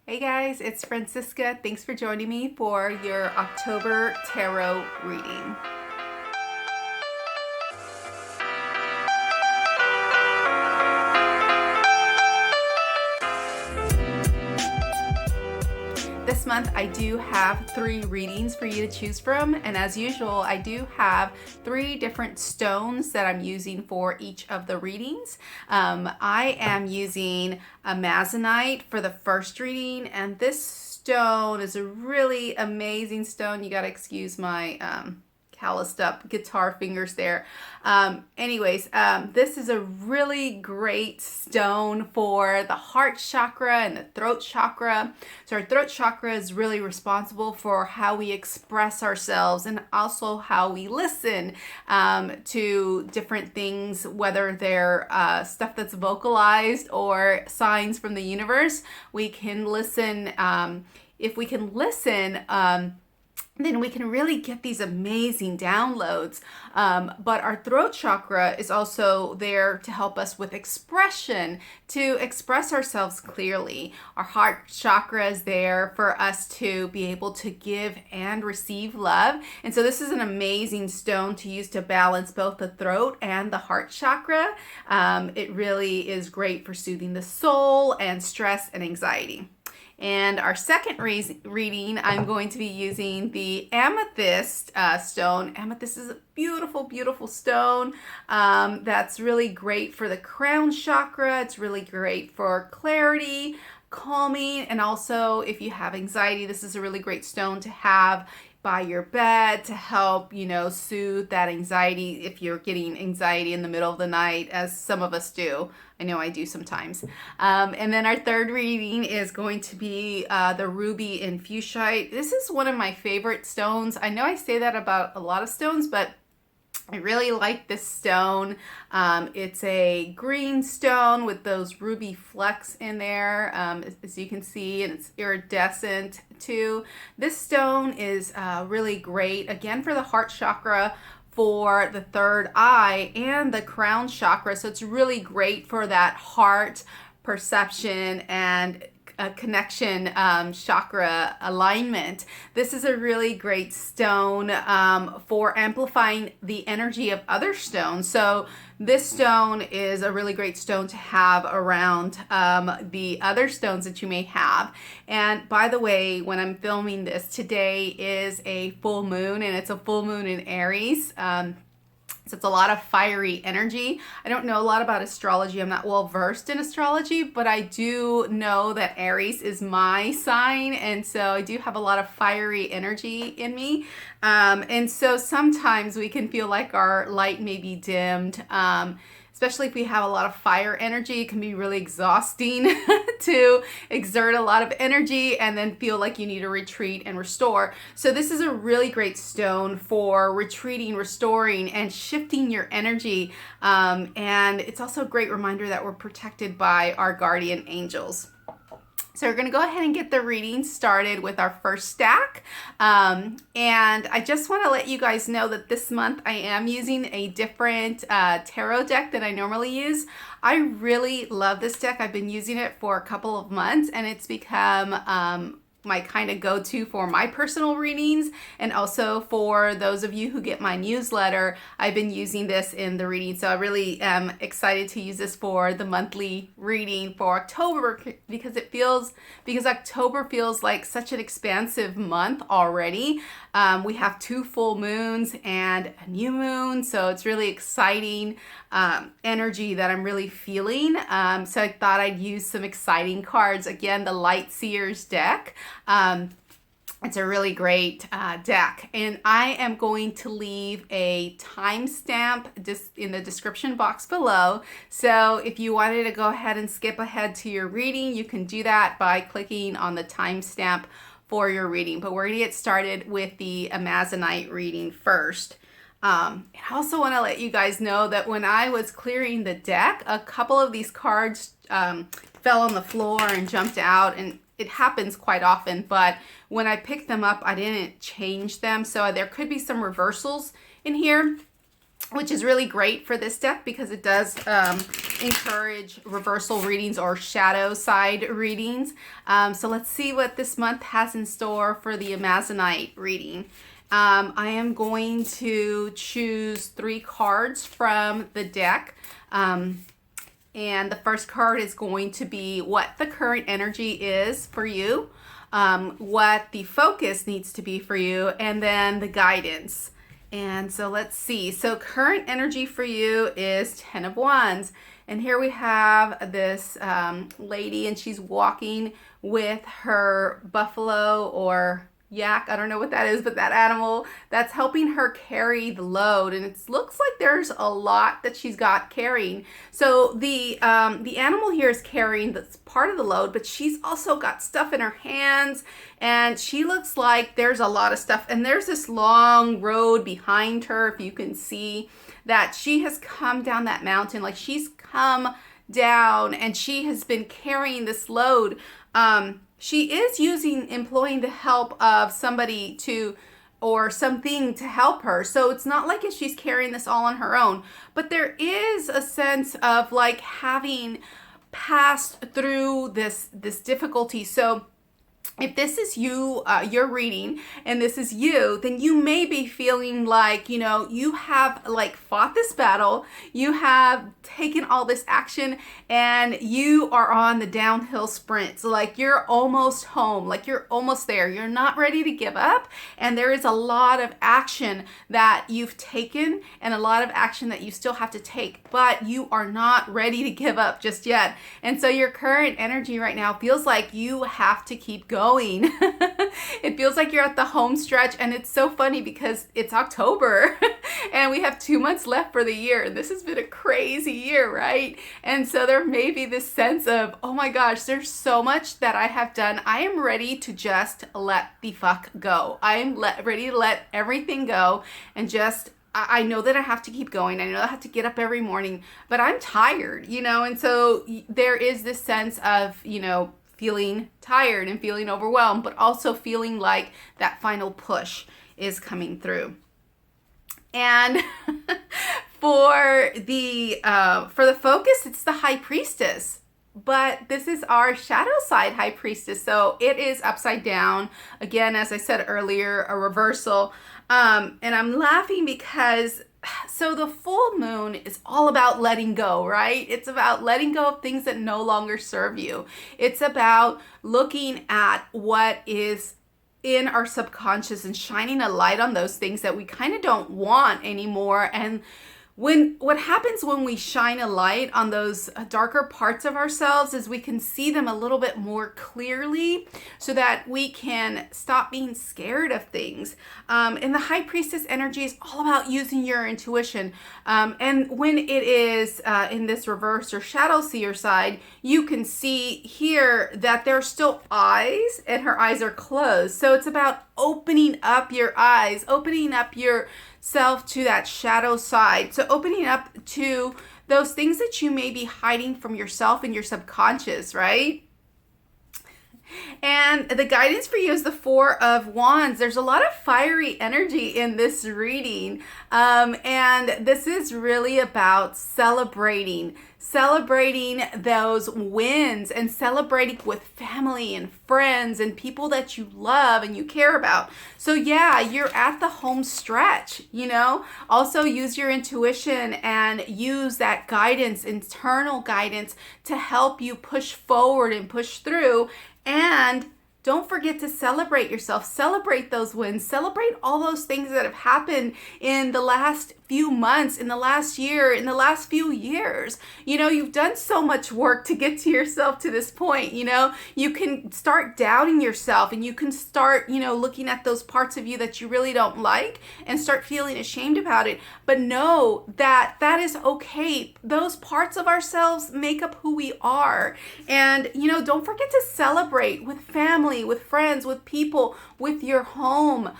Hey guys, it's Francisca. Thanks for joining me for your October tarot reading. This month I do have 3 readings for you to choose from, and as usual I do have 3 different stones that I'm using for each of the readings. I am using Amazonite for the first reading, and this stone is a really amazing stone. You gotta excuse my calloused up guitar fingers there. This is a really great stone for the heart chakra and the throat chakra. So our throat chakra is really responsible for how we express ourselves and also how we listen to different things, whether they're stuff that's vocalized or signs from the universe. We can listen. If we can listen, then we can really get these amazing downloads. But our throat chakra is also there to help us with expression, to express ourselves clearly. Our heart chakra is there for us to be able to give and receive love. And so this is an amazing stone to use to balance both the throat and the heart chakra. It really is great for soothing the soul and stress and anxiety. And our second reading, I'm going to be using the Amethyst stone. Amethyst is a beautiful, beautiful stone that's really great for the crown chakra. It's really great for clarity, calming, and also if you have anxiety, this is a really great stone to have by your bed to help, soothe that anxiety if you're getting anxiety in the middle of the night, as some of us do. I know I do sometimes. And then our third reading is going to be the ruby in Fuchsite. This is one of my favorite stones. I know I say that about a lot of stones, but I really like this stone. It's a green stone with those ruby flecks in there, as you can see, and it's iridescent too. This stone is really great, again, for the heart chakra, for the third eye, and the crown chakra. So it's really great for that heart perception and a connection chakra alignment. This is a really great stone for amplifying the energy of other stones. So this stone is a really great stone to have around the other stones that you may have. And by the way, when I'm filming this, today is a full moon, and it's a full moon in Aries. So it's a lot of fiery energy. I don't know a lot about astrology. I'm not well versed in astrology, but I do know that Aries is my sign. And so I do have a lot of fiery energy in me. And so sometimes we can feel like our light may be dimmed. Especially if we have a lot of fire energy, it can be really exhausting to exert a lot of energy and then feel like you need to retreat and restore. So this is a really great stone for retreating, restoring, and shifting your energy. And it's also a great reminder that we're protected by our guardian angels. So we're going to go ahead and get the reading started with our first stack. And I just want to let you guys know that this month I am using a different tarot deck than I normally use. I really love this deck. I've been using it for a couple of months, and it's become my kind of go-to for my personal readings, and also for those of you who get my newsletter. I've been using this in the reading, so I really am excited to use this for the monthly reading for October, because October feels like such an expansive month already. We have 2 full moons and a new moon, so it's really exciting energy that I'm really feeling. So I thought I'd use some exciting cards. Again, the Light Seers deck. It's a really great deck, and I am going to leave a timestamp in the description box below. So if you wanted to go ahead and skip ahead to your reading, you can do that by clicking on the timestamp for your reading. But we're going to get started with the Amazonite reading first. I also want to let you guys know that when I was clearing the deck, a couple of these cards fell on the floor and jumped out, and it happens quite often, but when I picked them up, I didn't change them. So there could be some reversals in here. which is really great for this deck because it does encourage reversal readings or shadow side readings. So let's see what this month has in store for the Amazonite reading. I am going to choose 3 cards from the deck. And the first card is going to be what the current energy is for you, what the focus needs to be for you, and then the guidance. And so let's see. So current energy for you is 10 of Wands. And here we have this lady, and she's walking with her buffalo or yak, I don't know what that is, but that animal that's helping her carry the load. And it looks like there's a lot that she's got carrying. So the animal here is carrying that's part of the load, but she's also got stuff in her hands, and she looks like there's a lot of stuff. And there's this long road behind her, if you can see that she has come down that mountain, like she's come down and she has been carrying this load. She is employing the help of somebody or something to help her. So it's not like she's carrying this all on her own, but there is a sense of like having passed through this difficulty. So if this is you, you're reading, and this is you, then you may be feeling like, you have like fought this battle, you have taken all this action, and you are on the downhill sprint. So like you're almost home, like you're almost there. You're not ready to give up, and there is a lot of action that you've taken and a lot of action that you still have to take, but you are not ready to give up just yet. And so your current energy right now feels like you have to keep going. It feels like you're at the home stretch, and it's so funny because it's October and we have 2 months left for the year, and this has been a crazy year, right? And so there may be this sense of, oh my gosh, there's so much that I have done. I am ready to just let the fuck go. I am ready to let everything go and just I know that I have to keep going. I know I have to get up every morning, but I'm tired, and so there is this sense of, feeling tired and feeling overwhelmed, but also feeling like that final push is coming through. And for the focus, it's the High Priestess. But this is our shadow side High Priestess. So it is upside down. Again, as I said earlier, a reversal. And I'm laughing because so the full moon is all about letting go, right? It's about letting go of things that no longer serve you. It's about looking at what is in our subconscious and shining a light on those things that we kind of don't want anymore. And what happens when we shine a light on those darker parts of ourselves is we can see them a little bit more clearly so that we can stop being scared of things. And the High Priestess energy is all about using your intuition. And when it is in this reverse or shadow seer side, you can see here that there's still eyes and her eyes are closed. So it's about opening up your eyes, opening up yourself to that shadow side. So opening up to those things that you may be hiding from yourself and your subconscious, right? And the guidance for you is the Four of Wands. There's a lot of fiery energy in this reading. And this is really about celebrating those wins and celebrating with family and friends and people that you love and you care about. So yeah, you're at the home stretch, Also use your intuition and use that guidance, internal guidance, to help you push forward and push through. And don't forget to celebrate yourself. Celebrate those wins. Celebrate all those things that have happened in the last few months, in the last year, in the last few years. You've done so much work to get to yourself to this point. You can start doubting yourself, and you can start, looking at those parts of you that you really don't like and start feeling ashamed about it. But know that that is okay. Those parts of ourselves make up who we are. And, don't forget to celebrate with family, with friends, with people, with your home,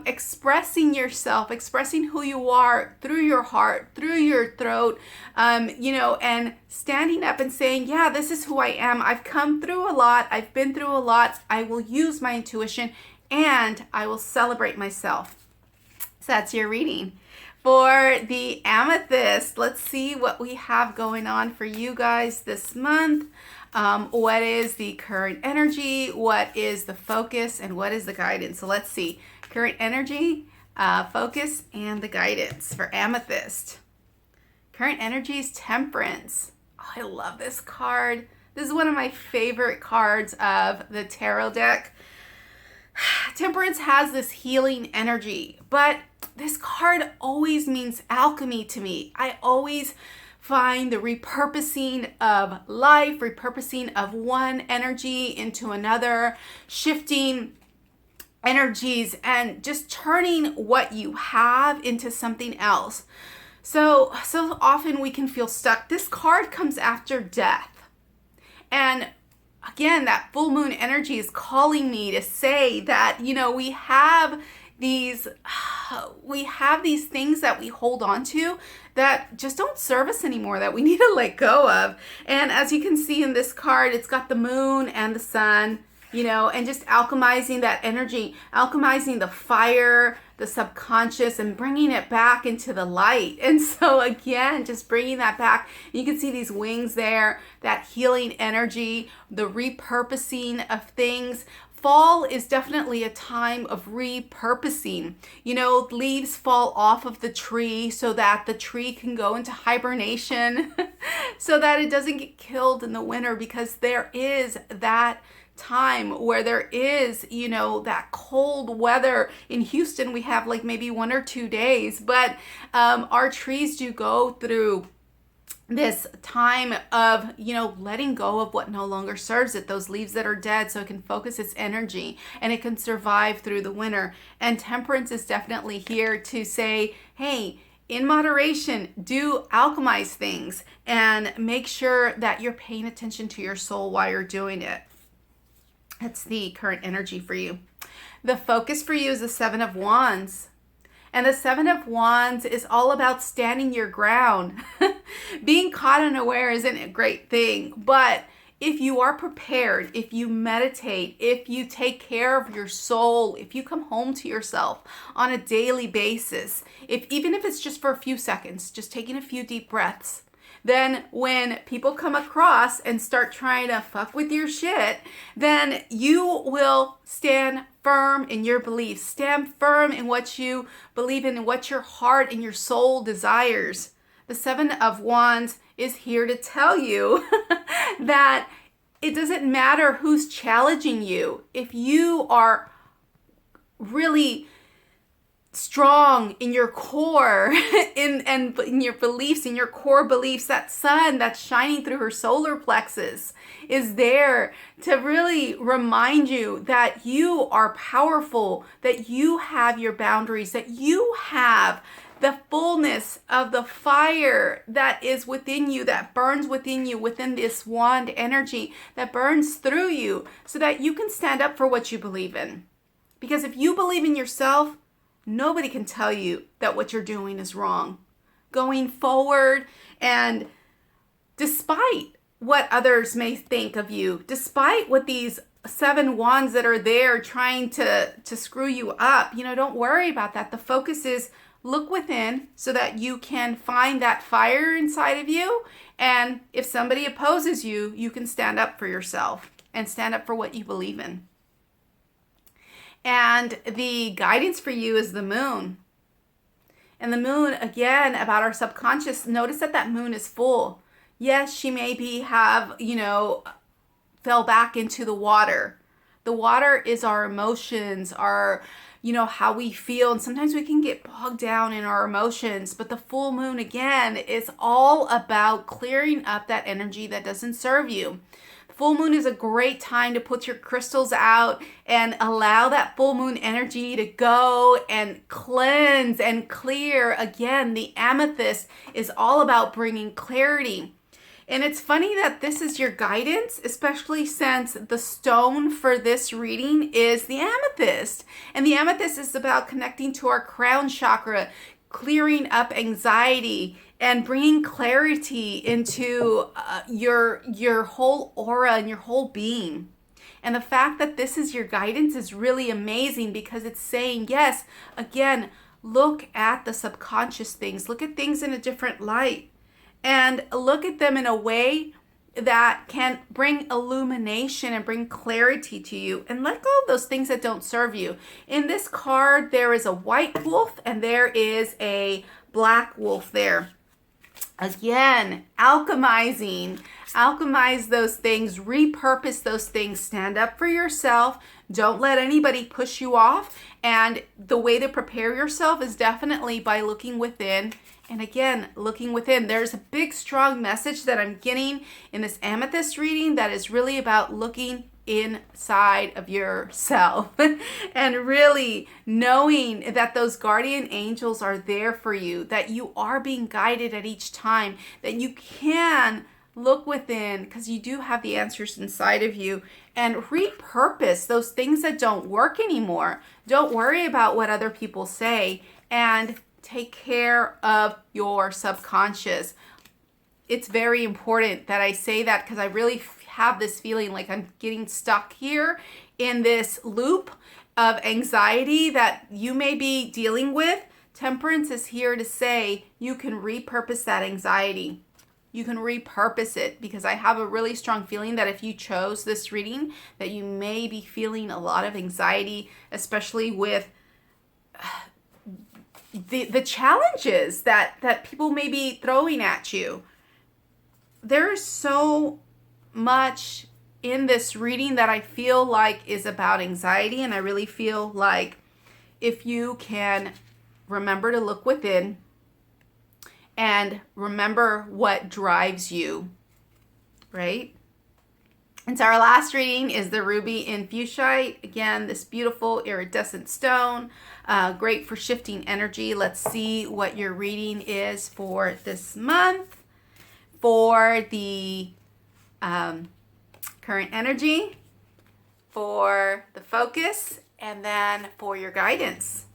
expressing yourself, expressing who you are through your heart, through your throat, and standing up and saying, yeah, this is who I am. I've come through a lot. I've been through a lot. I will use my intuition and I will celebrate myself. So that's your reading. For the amethyst, let's see what we have going on for you guys this month. What is the current energy? What is the focus? And what is the guidance? So let's see. Current energy, focus, and the guidance for amethyst. Current energy is temperance. Oh, I love this card. This is one of my favorite cards of the tarot deck. Temperance has this healing energy, but this card always means alchemy to me. I always find the repurposing of life, repurposing of one energy into another, shifting energies and just turning what you have into something else. So often we can feel stuck. This card comes after death. And again, that full moon energy is calling me to say that, we have these things that we hold on to that just don't serve us anymore, that we need to let go of. And as you can see in this card, it's got the moon and the sun, and just alchemizing that energy, alchemizing the fire, the subconscious, and bringing it back into the light. And so again, just bringing that back. You can see these wings there, that healing energy, the repurposing of things. Fall is definitely a time of repurposing. Leaves fall off of the tree so that the tree can go into hibernation so that it doesn't get killed in the winter, because there is that time where there is, that cold weather. In Houston, we have like maybe 1 or 2 days, but our trees do go through this time of, letting go of what no longer serves it, those leaves that are dead, so it can focus its energy and it can survive through the winter. And temperance is definitely here to say, hey, in moderation, do alchemize things and make sure that you're paying attention to your soul while you're doing it. That's the current energy for you. The focus for you is the Seven of Wands. And the Seven of Wands is all about standing your ground. Being caught unaware isn't a great thing, but if you are prepared, if you meditate, if you take care of your soul, if you come home to yourself on a daily basis, even if it's just for a few seconds, just taking a few deep breaths, then when people come across and start trying to fuck with your shit, then you will stand firm in your beliefs. Stand firm in what you believe in and what your heart and your soul desires. The Seven of Wands is here to tell you that it doesn't matter who's challenging you. If you are really strong in your core and in your beliefs, in your core beliefs, that sun that's shining through her solar plexus is there to really remind you that you are powerful, that you have your boundaries, that you have the fullness of the fire that is within you, that burns within you, within this wand energy that burns through you, so that you can stand up for what you believe in. Because if you believe in yourself, nobody can tell you that what you're doing is wrong. Going forward, and despite what others may think of you, despite what these seven wands that are there trying to screw you up, don't worry about that. The focus is look within so that you can find that fire inside of you. And if somebody opposes you, you can stand up for yourself and stand up for what you believe in. And the guidance for you is the moon. And the moon, again, about our subconscious, notice that moon is full. Yes, she maybe have, fell back into the water. The water is our emotions, our, how we feel. And sometimes we can get bogged down in our emotions. But the full moon, again, is all about clearing up that energy that doesn't serve you. Full moon is a great time to put your crystals out and allow that full moon energy to go and cleanse and clear. Again, the amethyst is all about bringing clarity. And it's funny that this is your guidance, especially since the stone for this reading is the amethyst. And the amethyst is about connecting to our crown chakra, clearing up anxiety and bringing clarity into your whole aura and your whole being. And the fact that this is your guidance is really amazing, because it's saying, yes, again, look at the subconscious things, look at things in a different light, and look at them in a way that can bring illumination and bring clarity to you, and let go of those things that don't serve you. In this card, there is a white wolf and there is a black wolf there. Again, alchemize those things, repurpose those things, stand up for yourself. Don't let anybody push you off. And the way to prepare yourself is definitely by looking within. And again, looking within. There's a big, strong message that I'm getting in this Amethyst reading that is really about looking inside of yourself and really knowing that those guardian angels are there for you, that you are being guided at each time, that you can look within because you do have the answers inside of you, and repurpose those things that don't work anymore. Don't worry about what other people say, and take care of your subconscious. It's very important that I say that because I really have this feeling like I'm getting stuck here in this loop of anxiety that you may be dealing with. Temperance is here to say you can repurpose that anxiety. You can repurpose it, because I have a really strong feeling that if you chose this reading, that you may be feeling a lot of anxiety, especially with the challenges that people may be throwing at you. There is so much in this reading that I feel like is about anxiety, and I really feel like if you can remember to look within and remember what drives you, right? And so our last reading is the ruby in Fuchsite. Again, this beautiful iridescent stone, great for shifting energy. Let's see what your reading is for this month, for the current energy, for the focus, and then for your guidance.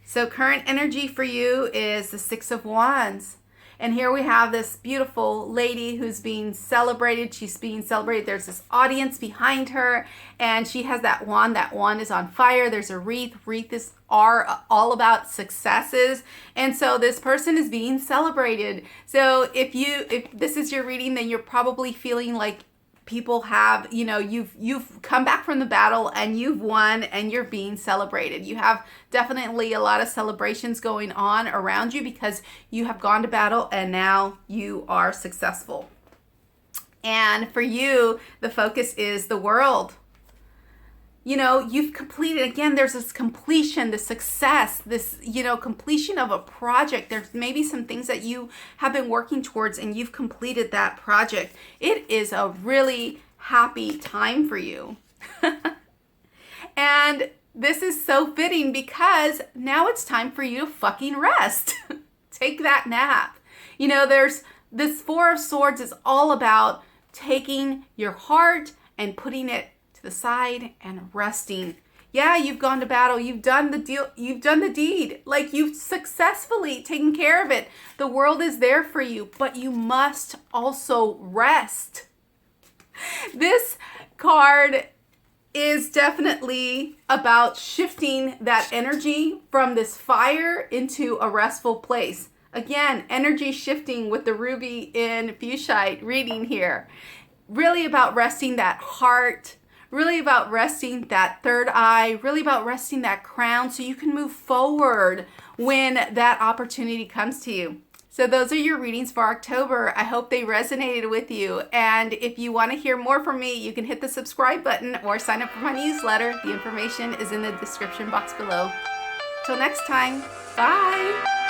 So current energy for you is the Six of Wands. And here we have this beautiful lady who's being celebrated. She's being celebrated. There's this audience behind her, and she has that wand. That wand is on fire. There's a wreath. Wreaths are all about successes. And so this person is being celebrated. So if this is your reading, then you're probably feeling like people have, you've come back from the battle and you've won and you're being celebrated. You have definitely a lot of celebrations going on around you because you have gone to battle and now you are successful. And for you, the focus is the world. You've completed, again, there's this completion, the success, this, completion of a project. There's maybe some things that you have been working towards and you've completed that project. It is a really happy time for you. And this is so fitting because now it's time for you to fucking rest. Take that nap. There's this Four of Swords is all about taking your heart and putting it to the side and resting. Yeah, you've gone to battle. You've done the deal. You've done the deed. Like, you've successfully taken care of it. The world is there for you, but you must also rest. This card is definitely about shifting that energy from this fire into a restful place. Again, energy shifting with the ruby in Fuchsite reading here. Really about resting that heart, really about resting that third eye, really about resting that crown so you can move forward when that opportunity comes to you. So those are your readings for October. I hope they resonated with you. And if you want to hear more from me, you can hit the subscribe button or sign up for my newsletter. The information is in the description box below. Till next time, bye.